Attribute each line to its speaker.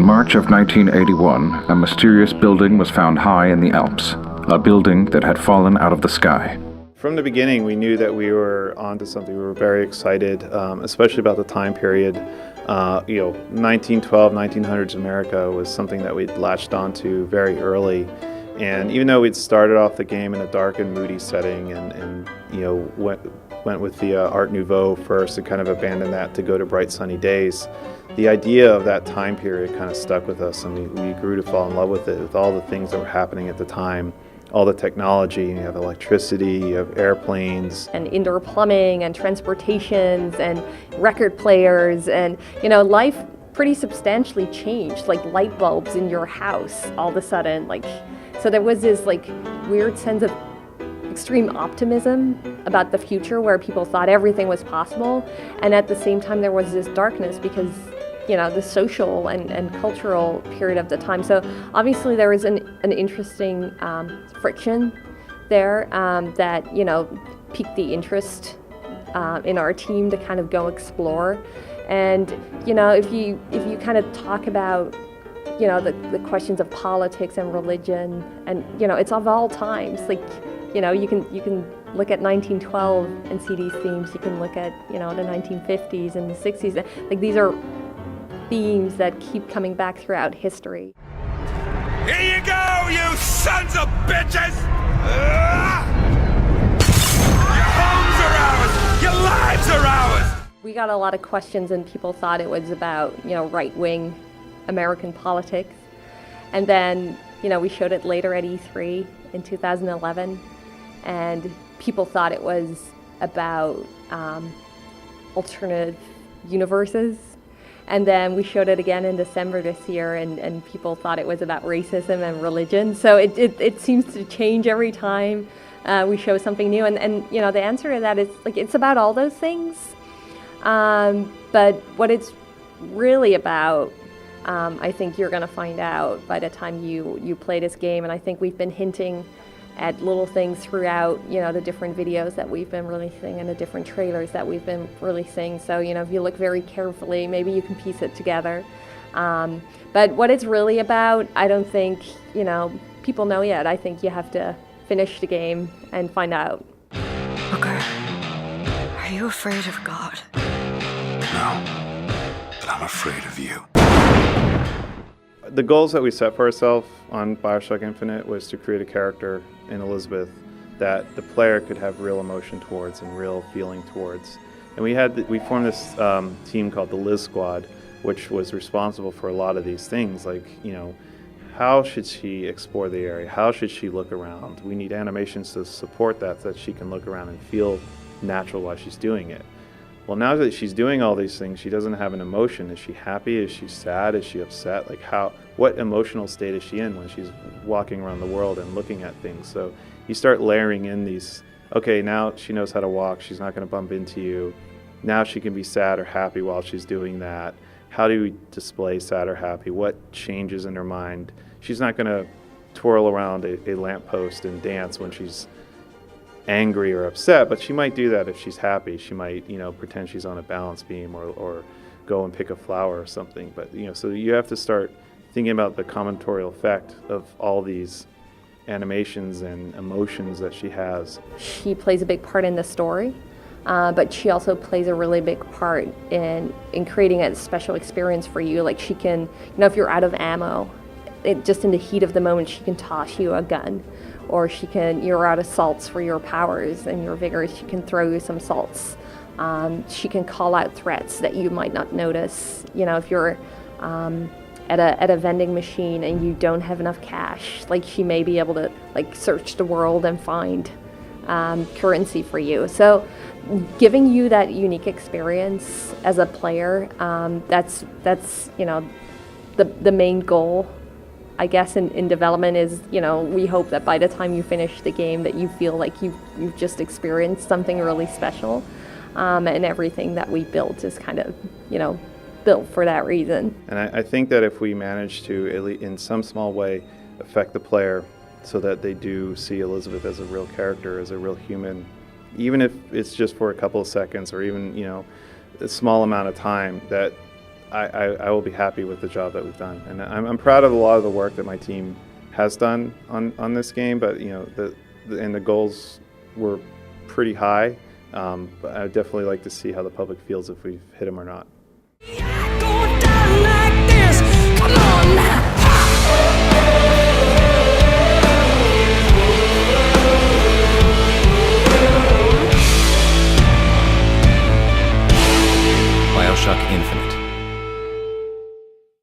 Speaker 1: March of 1981, a mysterious building was found high in the Alps, a building that had fallen out of the sky.
Speaker 2: From the beginning, we knew that we were onto something. We were very excited, especially about the time period. 1912, 1900s America was something that we'd latched onto very early. And even though we'd started off the game in a dark and moody setting and went with the Art Nouveau first and kind of abandoned that to go to bright sunny days, the idea of that time period kind of stuck with us, and we grew to fall in love with it, with all the things that were happening at the time, all the technology. You have electricity, you have airplanes.
Speaker 3: And indoor plumbing and transportations and record players, and life pretty substantially changed, like light bulbs in your house all of a sudden. So there was this weird sense of extreme optimism about the future where people thought everything was possible, and at the same time there was this darkness because the social and cultural period of the time. So obviously there was an interesting friction there that piqued the interest in our team to kind of go explore. And if you kind of talk about the questions of politics and religion, and it's of all times. You can look at 1912 and see these themes. You can look at the 1950s and the 60s. These are themes that keep coming back throughout history.
Speaker 4: Here you go, you sons of bitches! Your homes are ours! Your lives are ours!
Speaker 3: We got a lot of questions, and people thought it was about right-wing American politics. And then we showed it later at E3 in 2011, and people thought it was about alternative universes. And then we showed it again in December this year, and people thought it was about racism and religion. So it seems to change every time we show something new. And the answer to that is it's about all those things. But what it's really about, I think you're going to find out by the time you play this game. And I think we've been hinting at little things throughout, the different videos that we've been releasing and the different trailers that we've been releasing. So, if you look very carefully, maybe you can piece it together. But what it's really about, I don't think, people know yet. I think you have to finish the game and find out.
Speaker 5: Booker, are you afraid of God?
Speaker 4: No, but I'm afraid of you.
Speaker 2: The goals that we set for ourselves on BioShock Infinite was to create a character in Elizabeth that the player could have real emotion towards and real feeling towards. And we formed this team called the Liz Squad, which was responsible for a lot of these things, how should she explore the area? How should she look around? We need animations to support that she can look around and feel natural while she's doing it. Well, now that she's doing all these things, she doesn't have an emotion. Is she happy? Is she sad? Is she upset? What emotional state is she in when she's walking around the world and looking at things? So you start layering in these, okay, now she knows how to walk. She's not going to bump into you. Now she can be sad or happy while she's doing that. How do we display sad or happy? What changes in her mind? She's not going to twirl around a lamppost and dance when she's angry or upset, but she might do that if she's happy. She might, pretend she's on a balance beam or go and pick a flower or something. But, so you have to start thinking about the combinatorial effect of all these animations and emotions that she has.
Speaker 3: She plays a big part in the story, but she also plays a really big part in creating a special experience for you. She can, if you're out of ammo, just in the heat of the moment, she can toss you a gun. Or you're out of salts for your powers and your vigors, she can throw you some salts. She can call out threats that you might not notice. If you're at a vending machine and you don't have enough cash, she may be able to search the world and find currency for you. So giving you that unique experience as a player, that's the main goal, I guess, in development is, we hope that by the time you finish the game that you feel like you've just experienced something really special, and everything that we built is kind of, built for that reason. And
Speaker 2: I think that if we manage to, at least in some small way, affect the player so that they do see Elizabeth as a real character, as a real human, even if it's just for a couple of seconds or even, a small amount of time, that I will be happy with the job that we've done. And I'm proud of a lot of the work that my team has done on this game, but the goals were pretty high. But I'd definitely like to see how the public feels if we've hit them or not.